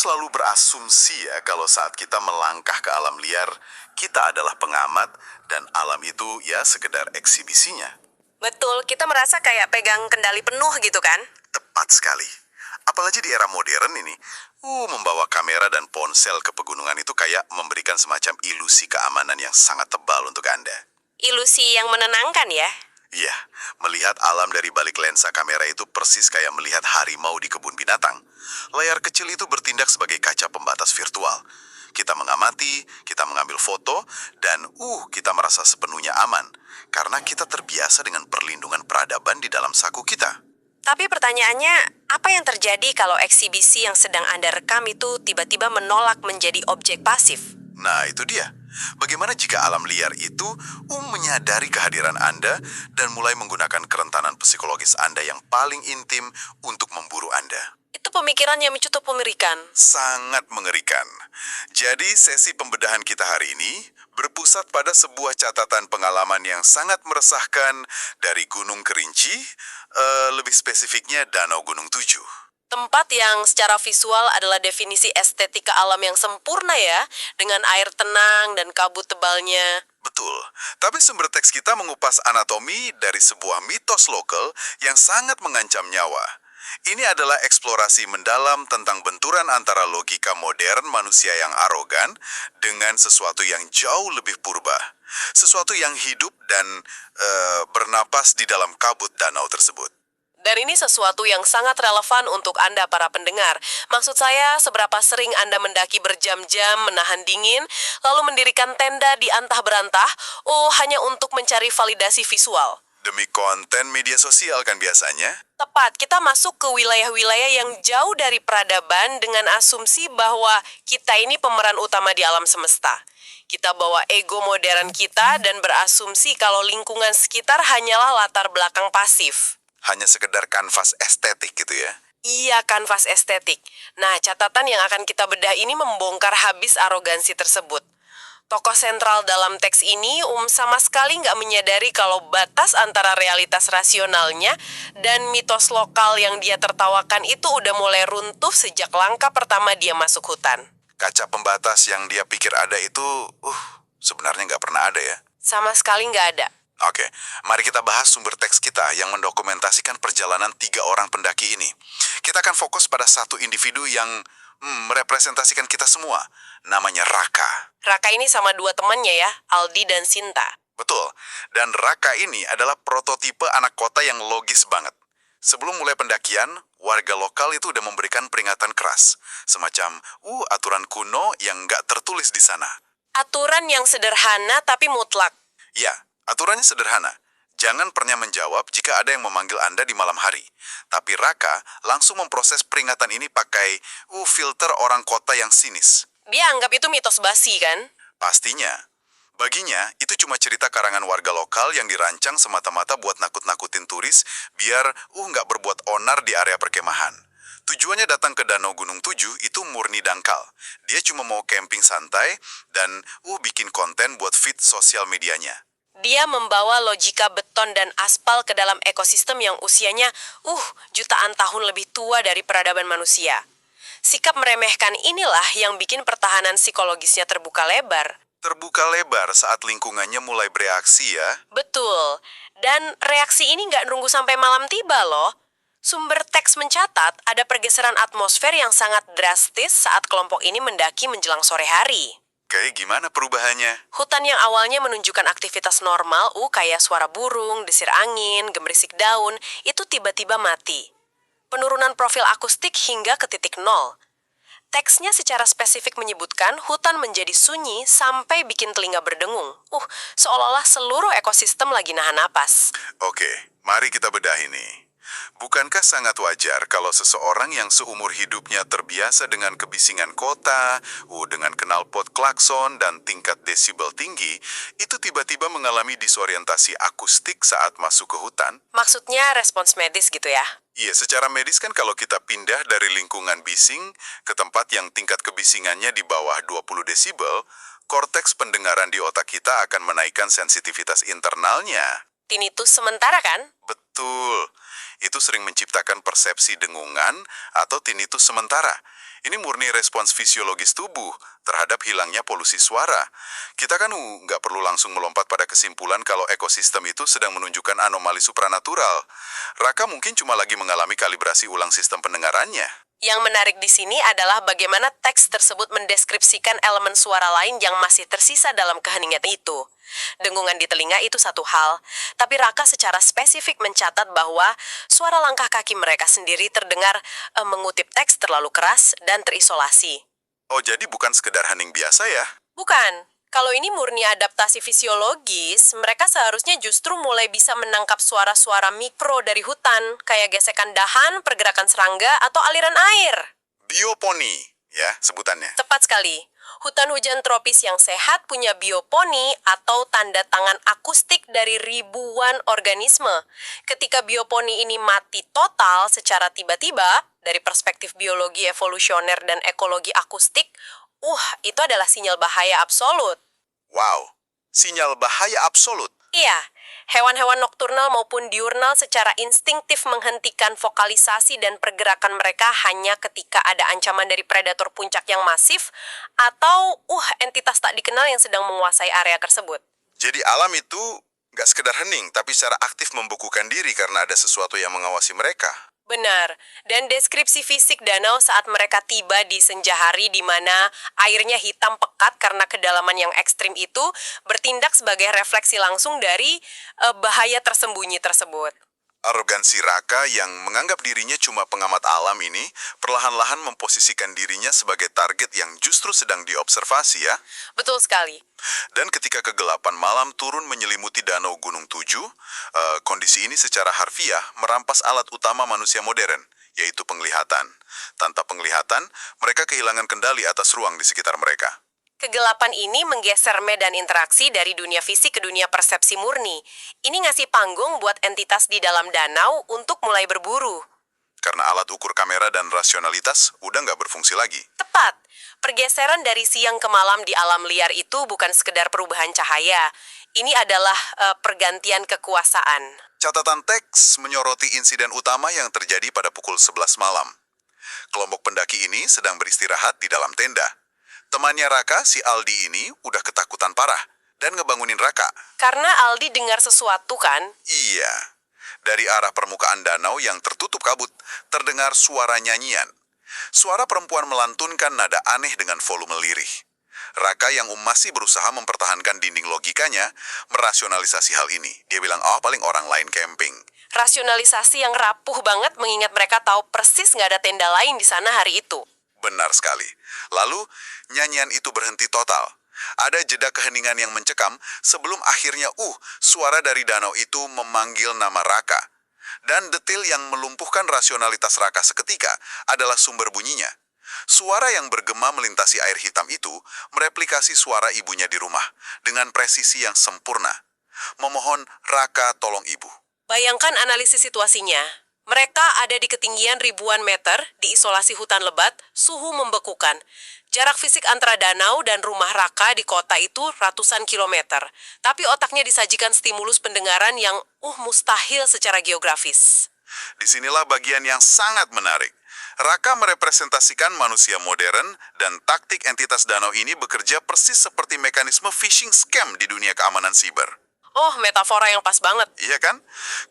selalu berasumsi ya kalau saat kita melangkah ke alam liar, kita adalah pengamat dan alam itu ya sekedar eksibisinya. Betul, kita merasa kayak pegang kendali penuh gitu kan? Tepat sekali. Apalagi di era modern ini, membawa kamera dan ponsel ke pegunungan itu kayak memberikan semacam ilusi keamanan yang sangat tebal untuk Anda. Ilusi yang menenangkan ya. Iya, melihat alam dari balik lensa kamera itu persis kayak melihat harimau di kebun binatang. Layar kecil itu bertindak sebagai kaca pembatas virtual. Kita mengamati, kita mengambil foto, dan kita merasa sepenuhnya aman. Karena kita terbiasa dengan perlindungan peradaban di dalam saku kita. Tapi pertanyaannya, apa yang terjadi kalau eksibisi yang sedang Anda rekam itu tiba-tiba menolak menjadi objek pasif? Nah, itu dia. Bagaimana jika alam liar itu menyadari kehadiran Anda dan mulai menggunakan kerentanan psikologis Anda yang paling intim untuk memburu Anda? Itu pemikiran yang cukup mengerikan. Sangat mengerikan. Jadi sesi pembedahan kita hari ini berpusat pada sebuah catatan pengalaman yang sangat meresahkan dari Gunung Kerinci, lebih spesifiknya Danau Gunung Tujuh. Tempat yang secara visual adalah definisi estetika alam yang sempurna ya, dengan air tenang dan kabut tebalnya. Betul, tapi sumber teks kita mengupas anatomi dari sebuah mitos lokal yang sangat mengancam nyawa. Ini adalah eksplorasi mendalam tentang benturan antara logika modern manusia yang arogan dengan sesuatu yang jauh lebih purba. Sesuatu yang hidup dan bernapas di dalam kabut danau tersebut. Dan ini sesuatu yang sangat relevan untuk Anda para pendengar. Maksud saya, seberapa sering Anda mendaki berjam-jam menahan dingin, lalu mendirikan tenda di antah berantah, hanya untuk mencari validasi visual. Demi konten media sosial kan biasanya? Tepat, kita masuk ke wilayah-wilayah yang jauh dari peradaban dengan asumsi bahwa kita ini pemeran utama di alam semesta. Kita bawa ego modern kita dan berasumsi kalau lingkungan sekitar hanyalah latar belakang pasif. Hanya sekedar kanvas estetik gitu ya? Iya, kanvas estetik. Nah, catatan yang akan kita bedah ini membongkar habis arogansi tersebut. Tokoh sentral dalam teks ini sama sekali nggak menyadari kalau batas antara realitas rasionalnya dan mitos lokal yang dia tertawakan itu udah mulai runtuh sejak langkah pertama dia masuk hutan. Kaca pembatas yang dia pikir ada itu, sebenarnya nggak pernah ada ya? Sama sekali nggak ada. Oke, mari kita bahas sumber teks kita yang mendokumentasikan perjalanan 3 orang pendaki ini. Kita akan fokus pada satu individu yang merepresentasikan kita semua. Namanya Raka. Raka ini sama 2 temannya ya, Aldi dan Sinta. Betul, dan Raka ini adalah prototipe anak kota yang logis banget. Sebelum mulai pendakian, warga lokal itu udah memberikan peringatan keras. Semacam, aturan kuno yang nggak tertulis di sana. Aturan yang sederhana tapi mutlak. Ya, aturannya sederhana. Jangan pernah menjawab jika ada yang memanggil Anda di malam hari. Tapi Raka langsung memproses peringatan ini pakai filter orang kota yang sinis. Dia anggap itu mitos basi kan? Pastinya. Baginya, itu cuma cerita karangan warga lokal yang dirancang semata-mata buat nakut-nakutin turis biar nggak berbuat onar di area perkemahan. Tujuannya datang ke Danau Gunung Tujuh itu murni dangkal. Dia cuma mau camping santai dan bikin konten buat feed sosial medianya. Dia membawa logika beton dan aspal ke dalam ekosistem yang usianya jutaan tahun lebih tua dari peradaban manusia. Sikap meremehkan inilah yang bikin pertahanan psikologisnya terbuka lebar. Terbuka lebar saat lingkungannya mulai bereaksi ya? Betul. Dan reaksi ini nggak nunggu sampai malam tiba loh. Sumber teks mencatat ada pergeseran atmosfer yang sangat drastis saat kelompok ini mendaki menjelang sore hari. Kayak gimana perubahannya? Hutan yang awalnya menunjukkan aktivitas normal, kayak suara burung, desir angin, gemerisik daun, itu tiba-tiba mati. Penurunan profil akustik hingga ke titik 0. Teksnya secara spesifik menyebutkan hutan menjadi sunyi sampai bikin telinga berdengung. Seolah-olah seluruh ekosistem lagi nahan napas. Oke, mari kita bedah ini. Bukankah sangat wajar kalau seseorang yang seumur hidupnya terbiasa dengan kebisingan kota, dengan knalpot klakson dan tingkat desibel tinggi, itu tiba-tiba mengalami disorientasi akustik saat masuk ke hutan? Maksudnya respons medis gitu ya? Iya, secara medis kan kalau kita pindah dari lingkungan bising ke tempat yang tingkat kebisingannya di bawah 20 desibel, korteks pendengaran di otak kita akan menaikkan sensitivitas internalnya. Tinnitus sementara kan? Betul. Itu sering menciptakan persepsi dengungan atau tinnitus sementara. Ini murni respons fisiologis tubuh terhadap hilangnya polusi suara. Kita kan nggak perlu langsung melompat pada kesimpulan kalau ekosistem itu sedang menunjukkan anomali supranatural. Raka mungkin cuma lagi mengalami kalibrasi ulang sistem pendengarannya. Yang menarik di sini adalah bagaimana teks tersebut mendeskripsikan elemen suara lain yang masih tersisa dalam keheningan itu. Dengungan di telinga itu satu hal, tapi Raka secara spesifik mencatat bahwa suara langkah kaki mereka sendiri terdengar mengutip teks terlalu keras dan terisolasi. Oh, jadi bukan sekedar hening biasa ya? Bukan. Kalau ini murni adaptasi fisiologis, mereka seharusnya justru mulai bisa menangkap suara-suara mikro dari hutan, kayak gesekan dahan, pergerakan serangga, atau aliran air. Bioponi, ya sebutannya. Tepat sekali. Hutan hujan tropis yang sehat punya bioponi atau tanda tangan akustik dari ribuan organisme. Ketika bioponi ini mati total secara tiba-tiba, dari perspektif biologi evolusioner dan ekologi akustik, itu adalah sinyal bahaya absolut. Wow, sinyal bahaya absolut. Iya, hewan-hewan nokturnal maupun diurnal secara instingtif menghentikan vokalisasi dan pergerakan mereka hanya ketika ada ancaman dari predator puncak yang masif atau entitas tak dikenal yang sedang menguasai area tersebut. Jadi alam itu nggak sekedar hening, tapi secara aktif membekukan diri karena ada sesuatu yang mengawasi mereka. Benar, dan deskripsi fisik danau saat mereka tiba di senja hari di mana airnya hitam pekat karena kedalaman yang ekstrim itu bertindak sebagai refleksi langsung dari bahaya tersembunyi tersebut. Arogansi Raka yang menganggap dirinya cuma pengamat alam ini perlahan-lahan memposisikan dirinya sebagai target yang justru sedang diobservasi ya. Betul sekali. Dan ketika kegelapan malam turun menyelimuti danau Gunung Tujuh, kondisi ini secara harfiah merampas alat utama manusia modern, yaitu penglihatan. Tanpa penglihatan, mereka kehilangan kendali atas ruang di sekitar mereka. Kegelapan ini menggeser medan interaksi dari dunia fisik ke dunia persepsi murni. Ini ngasih panggung buat entitas di dalam danau untuk mulai berburu. Karena alat ukur kamera dan rasionalitas udah nggak berfungsi lagi. Tepat. Pergeseran dari siang ke malam di alam liar itu bukan sekedar perubahan cahaya. Ini adalah pergantian kekuasaan. Catatan teks menyoroti insiden utama yang terjadi pada pukul 11 malam. Kelompok pendaki ini sedang beristirahat di dalam tenda. Temannya Raka, si Aldi ini, udah ketakutan parah dan ngebangunin Raka. Karena Aldi dengar sesuatu kan? Iya. Dari arah permukaan danau yang tertutup kabut, terdengar suara nyanyian. Suara perempuan melantunkan nada aneh dengan volume lirih. Raka yang masih berusaha mempertahankan dinding logikanya, merasionalisasi hal ini. Dia bilang, paling orang lain camping. Rasionalisasi yang rapuh banget mengingat mereka tahu persis nggak ada tenda lain di sana hari itu. Benar sekali. Lalu, nyanyian itu berhenti total. Ada jeda keheningan yang mencekam sebelum akhirnya suara dari danau itu memanggil nama Raka. Dan detil yang melumpuhkan rasionalitas Raka seketika adalah sumber bunyinya. Suara yang bergema melintasi air hitam itu mereplikasi suara ibunya di rumah dengan presisi yang sempurna. Memohon Raka tolong ibu. Bayangkan analisis situasinya. Mereka ada di ketinggian ribuan meter, diisolasi hutan lebat, suhu membekukan. Jarak fisik antara danau dan rumah Raka di kota itu ratusan kilometer. Tapi otaknya disajikan stimulus pendengaran yang mustahil secara geografis. Disinilah bagian yang sangat menarik. Raka merepresentasikan manusia modern dan taktik entitas danau ini bekerja persis seperti mekanisme phishing scam di dunia keamanan siber. Metafora yang pas banget. Iya kan?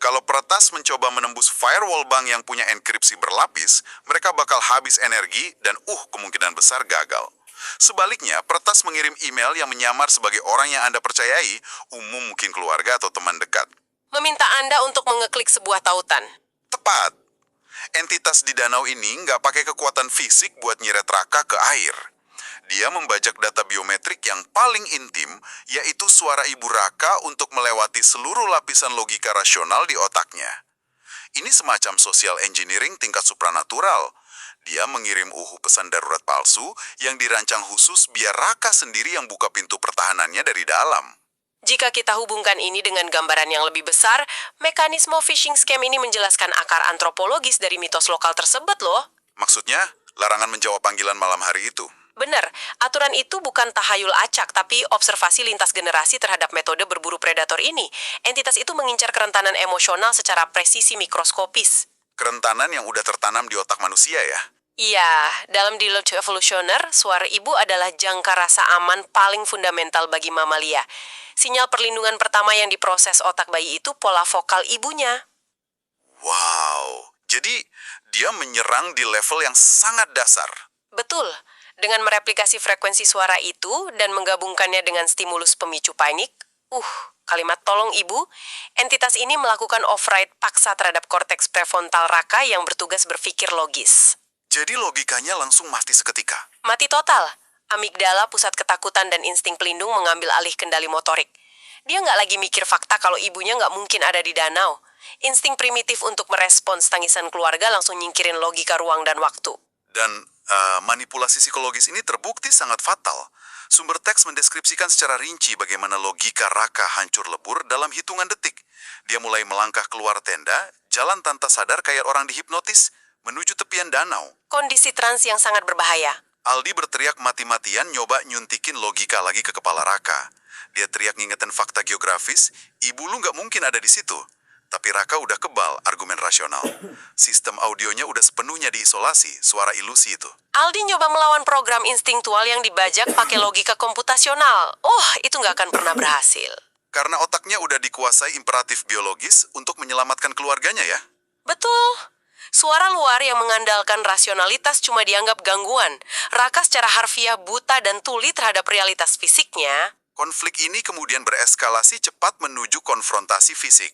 Kalau peretas mencoba menembus firewall bank yang punya enkripsi berlapis, mereka bakal habis energi dan kemungkinan besar gagal. Sebaliknya, peretas mengirim email yang menyamar sebagai orang yang Anda percayai, umum mungkin keluarga atau teman dekat. Meminta Anda untuk mengeklik sebuah tautan. Tepat. Entitas di danau ini nggak pakai kekuatan fisik buat nyeret Raka ke air. Dia membajak data biometrik yang paling intim, yaitu suara ibu Raka untuk melewati seluruh lapisan logika rasional di otaknya. Ini semacam social engineering tingkat supranatural. Dia mengirim pesan darurat palsu yang dirancang khusus biar Raka sendiri yang buka pintu pertahanannya dari dalam. Jika kita hubungkan ini dengan gambaran yang lebih besar, mekanisme phishing scam ini menjelaskan akar antropologis dari mitos lokal tersebut loh. Maksudnya, larangan menjawab panggilan malam hari itu. Benar, aturan itu bukan tahayul acak, tapi observasi lintas generasi terhadap metode berburu predator ini. Entitas itu mengincar kerentanan emosional secara presisi mikroskopis. Kerentanan yang udah tertanam di otak manusia ya? Iya, dalam Deluge Evolutioner, suara ibu adalah jangka rasa aman paling fundamental bagi mamalia. Sinyal perlindungan pertama yang diproses otak bayi itu pola vokal ibunya. Wow, jadi dia menyerang di level yang sangat dasar. Betul, dengan mereplikasi frekuensi suara itu dan menggabungkannya dengan stimulus pemicu panik, kalimat tolong ibu, entitas ini melakukan override paksa terhadap korteks prefrontal raka yang bertugas berpikir logis. Jadi logikanya langsung mati seketika. Mati total. Amigdala, pusat ketakutan dan insting pelindung mengambil alih kendali motorik. Dia nggak lagi mikir fakta kalau ibunya nggak mungkin ada di danau. Insting primitif untuk merespons tangisan keluarga langsung nyingkirin logika ruang dan waktu. Dan manipulasi psikologis ini terbukti sangat fatal. Sumber teks mendeskripsikan secara rinci bagaimana logika Raka hancur lebur dalam hitungan detik. Dia mulai melangkah keluar tenda, jalan tanpa sadar kayak orang dihipnotis, menuju tepian danau. Kondisi trans yang sangat berbahaya. Aldi berteriak mati-matian nyoba nyuntikin logika lagi ke kepala Raka. Dia teriak ngingetin fakta geografis, ibu lu nggak mungkin ada di situ. Tapi Raka udah kebal argumen rasional. Sistem audionya udah sepenuhnya diisolasi, suara ilusi itu. Aldi nyoba melawan program instingtual yang dibajak pakai logika komputasional. Itu nggak akan pernah berhasil. Karena otaknya udah dikuasai imperatif biologis untuk menyelamatkan keluarganya ya. Betul. Suara luar yang mengandalkan rasionalitas cuma dianggap gangguan. Raka secara harfiah buta dan tuli terhadap realitas fisiknya. Konflik ini kemudian bereskalasi cepat menuju konfrontasi fisik.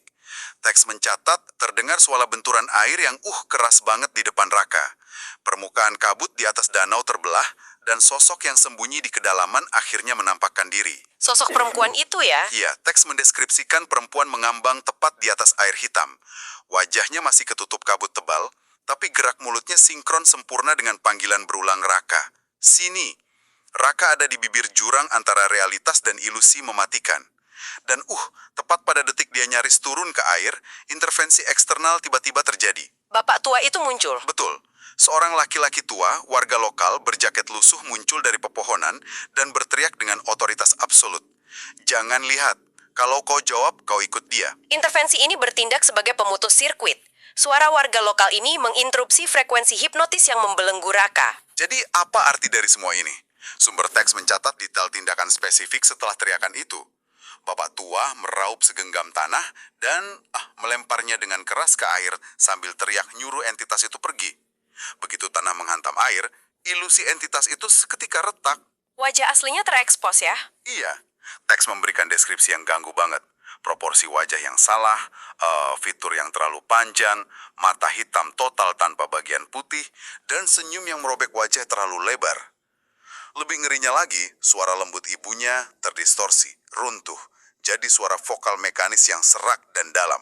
Teks mencatat terdengar suara benturan air yang keras banget di depan Raka. Permukaan kabut di atas danau terbelah dan sosok yang sembunyi di kedalaman akhirnya menampakkan diri. Sosok perempuan itu ya? Iya, teks mendeskripsikan perempuan mengambang tepat di atas air hitam. Wajahnya masih ketutup kabut tebal, tapi gerak mulutnya sinkron sempurna dengan panggilan berulang Raka. Sini. Raka ada di bibir jurang antara realitas dan ilusi mematikan. Dan tepat pada detik dia nyaris turun ke air, intervensi eksternal tiba-tiba terjadi. Bapak tua itu muncul? Betul. Seorang laki-laki tua, warga lokal berjaket lusuh muncul dari pepohonan dan berteriak dengan otoritas absolut. Jangan lihat. Kalau kau jawab, kau ikut dia. Intervensi ini bertindak sebagai pemutus sirkuit. Suara warga lokal ini menginterupsi frekuensi hipnotis yang membelenggu Raka. Jadi apa arti dari semua ini? Sumber teks mencatat detail tindakan spesifik setelah teriakan itu. Bapak tua meraup segenggam tanah dan melemparnya dengan keras ke air sambil teriak nyuruh entitas itu pergi. Begitu tanah menghantam air, ilusi entitas itu seketika retak. Wajah aslinya terekspos ya? Iya. Teks memberikan deskripsi yang ganggu banget. Proporsi wajah yang salah, fitur yang terlalu panjang, mata hitam total tanpa bagian putih, dan senyum yang merobek wajah terlalu lebar. Lebih ngerinya lagi, suara lembut ibunya terdistorsi, runtuh, jadi suara vokal mekanis yang serak dan dalam.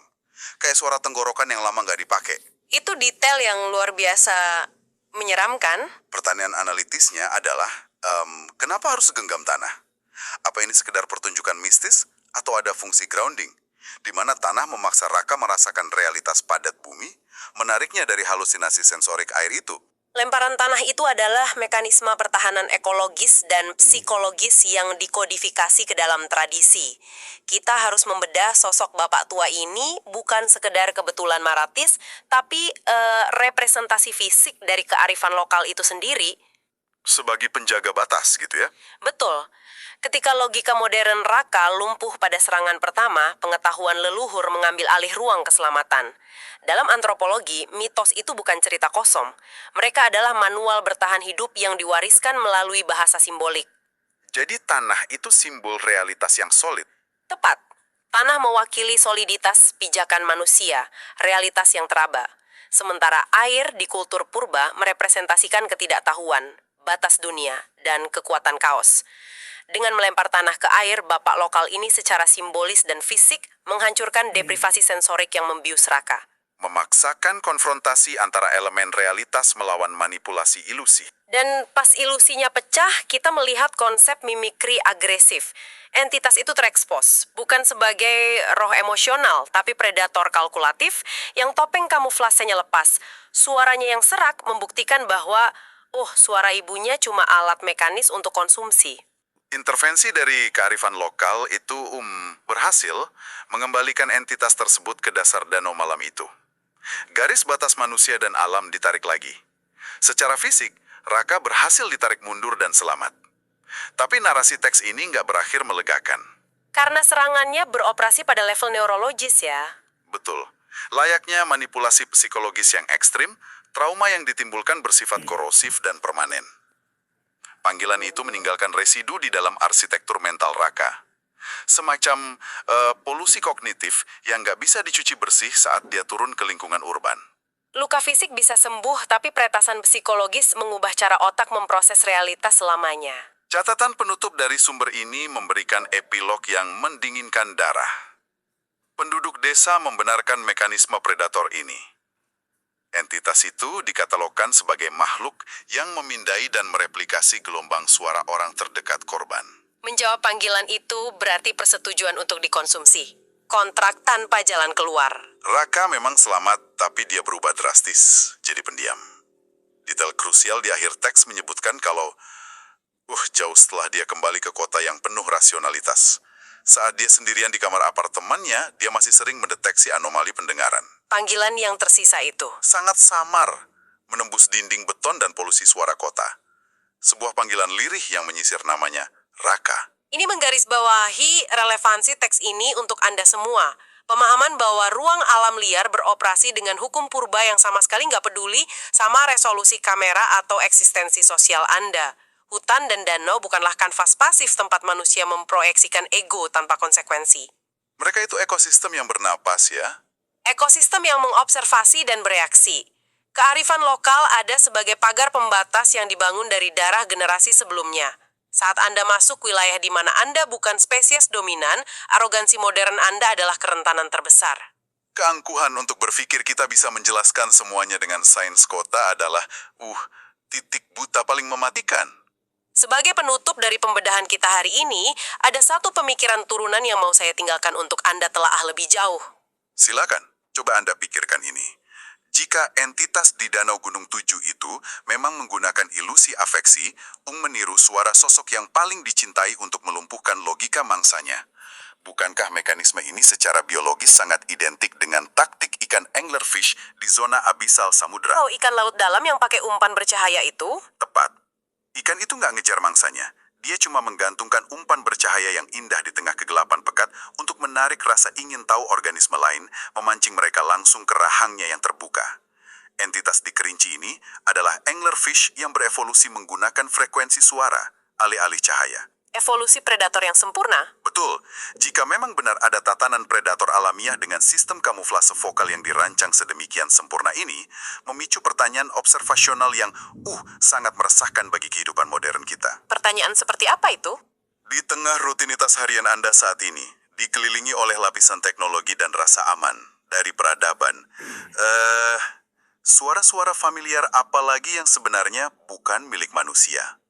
Kayak suara tenggorokan yang lama nggak dipakai. Itu detail yang luar biasa menyeramkan. Pertanyaan analitisnya adalah, kenapa harus segenggam tanah? Apa ini sekedar pertunjukan mistis atau ada fungsi grounding, di mana tanah memaksa Raka merasakan realitas padat bumi, menariknya dari halusinasi sensorik air itu? Lemparan tanah itu adalah mekanisme pertahanan ekologis dan psikologis yang dikodifikasi ke dalam tradisi. Kita harus membedah sosok bapak tua ini bukan sekedar kebetulan maratis, tapi representasi fisik dari kearifan lokal itu sendiri. Sebagai penjaga batas gitu ya? Betul. Ketika logika modern Raka lumpuh pada serangan pertama, pengetahuan leluhur mengambil alih ruang keselamatan. Dalam antropologi, mitos itu bukan cerita kosong. Mereka adalah manual bertahan hidup yang diwariskan melalui bahasa simbolik. Jadi tanah itu simbol realitas yang solid. Tepat. Tanah mewakili soliditas pijakan manusia, realitas yang teraba. Sementara air di kultur purba merepresentasikan ketidaktahuan, batas dunia, dan kekuatan kaos. Dengan melempar tanah ke air, bapak lokal ini secara simbolis dan fisik menghancurkan deprivasi sensorik yang membius Raka. Memaksakan konfrontasi antara elemen realitas melawan manipulasi ilusi. Dan pas ilusinya pecah, kita melihat konsep mimikri agresif. Entitas itu terekspos, bukan sebagai roh emosional, tapi predator kalkulatif yang topeng kamuflasenya lepas. Suaranya yang serak membuktikan bahwa, suara ibunya cuma alat mekanis untuk konsumsi. Intervensi dari kearifan lokal itu berhasil mengembalikan entitas tersebut ke dasar danau malam itu. Garis batas manusia dan alam ditarik lagi. Secara fisik, Raka berhasil ditarik mundur dan selamat. Tapi narasi teks ini nggak berakhir melegakan. Karena serangannya beroperasi pada level neurologis ya. Betul. Layaknya manipulasi psikologis yang ekstrim, trauma yang ditimbulkan bersifat korosif dan permanen. Panggilan itu meninggalkan residu di dalam arsitektur mental Raka. Semacam polusi kognitif yang nggak bisa dicuci bersih saat dia turun ke lingkungan urban. Luka fisik bisa sembuh, tapi peretasan psikologis mengubah cara otak memproses realitas selamanya. Catatan penutup dari sumber ini memberikan epilog yang mendinginkan darah. Penduduk desa membenarkan mekanisme predator ini. Entitas itu dikatalogkan sebagai makhluk yang memindai dan mereplikasi gelombang suara orang terdekat korban. Menjawab panggilan itu berarti persetujuan untuk dikonsumsi. Kontrak tanpa jalan keluar. Raka memang selamat, tapi dia berubah drastis, jadi pendiam. Detail krusial di akhir teks menyebutkan kalau jauh setelah dia kembali ke kota yang penuh rasionalitas. Saat dia sendirian di kamar apartemennya, dia masih sering mendeteksi anomali pendengaran. Panggilan yang tersisa itu. Sangat samar, menembus dinding beton dan polusi suara kota. Sebuah panggilan lirih yang menyisir namanya, Raka. Ini menggarisbawahi relevansi teks ini untuk Anda semua. Pemahaman bahwa ruang alam liar beroperasi dengan hukum purba yang sama sekali nggak peduli sama resolusi kamera atau eksistensi sosial Anda. Hutan dan danau bukanlah kanvas pasif tempat manusia memproyeksikan ego tanpa konsekuensi. Mereka itu ekosistem yang bernapas ya. Ekosistem yang mengobservasi dan bereaksi. Kearifan lokal ada sebagai pagar pembatas yang dibangun dari darah generasi sebelumnya. Saat Anda masuk wilayah di mana Anda bukan spesies dominan, arogansi modern Anda adalah kerentanan terbesar. Keangkuhan untuk berpikir kita bisa menjelaskan semuanya dengan sains kota adalah, titik buta paling mematikan. Sebagai penutup dari pembedahan kita hari ini, ada satu pemikiran turunan yang mau saya tinggalkan untuk Anda telaah lebih jauh. Silakan, coba Anda pikirkan ini. Jika entitas di Danau Gunung Tujuh itu memang menggunakan ilusi afeksi, meniru suara sosok yang paling dicintai untuk melumpuhkan logika mangsanya. Bukankah mekanisme ini secara biologis sangat identik dengan taktik ikan anglerfish di zona abisal samudra? Oh, ikan laut dalam yang pakai umpan bercahaya itu? Tepat. Ikan itu nggak ngejar mangsanya. Dia cuma menggantungkan umpan bercahaya yang indah di tengah kegelapan pekat untuk menarik rasa ingin tahu organisme lain, memancing mereka langsung ke rahangnya yang terbuka. Entitas di kerinci ini adalah anglerfish yang berevolusi menggunakan frekuensi suara, alih-alih cahaya. Evolusi predator yang sempurna? Betul, jika memang benar ada tatanan predator alamiah dengan sistem kamuflase vokal yang dirancang sedemikian sempurna ini, memicu pertanyaan observasional yang sangat meresahkan bagi kehidupan modern kita. Pertanyaan seperti apa itu? Di tengah rutinitas harian Anda saat ini, dikelilingi oleh lapisan teknologi dan rasa aman dari peradaban, suara-suara familiar apalagi yang sebenarnya bukan milik manusia?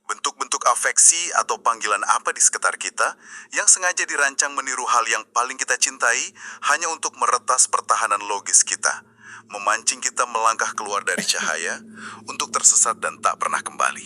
Bentuk-bentuk afeksi atau panggilan apa di sekitar kita yang sengaja dirancang meniru hal yang paling kita cintai hanya untuk meretas pertahanan logis kita, memancing kita melangkah keluar dari cahaya untuk tersesat dan tak pernah kembali.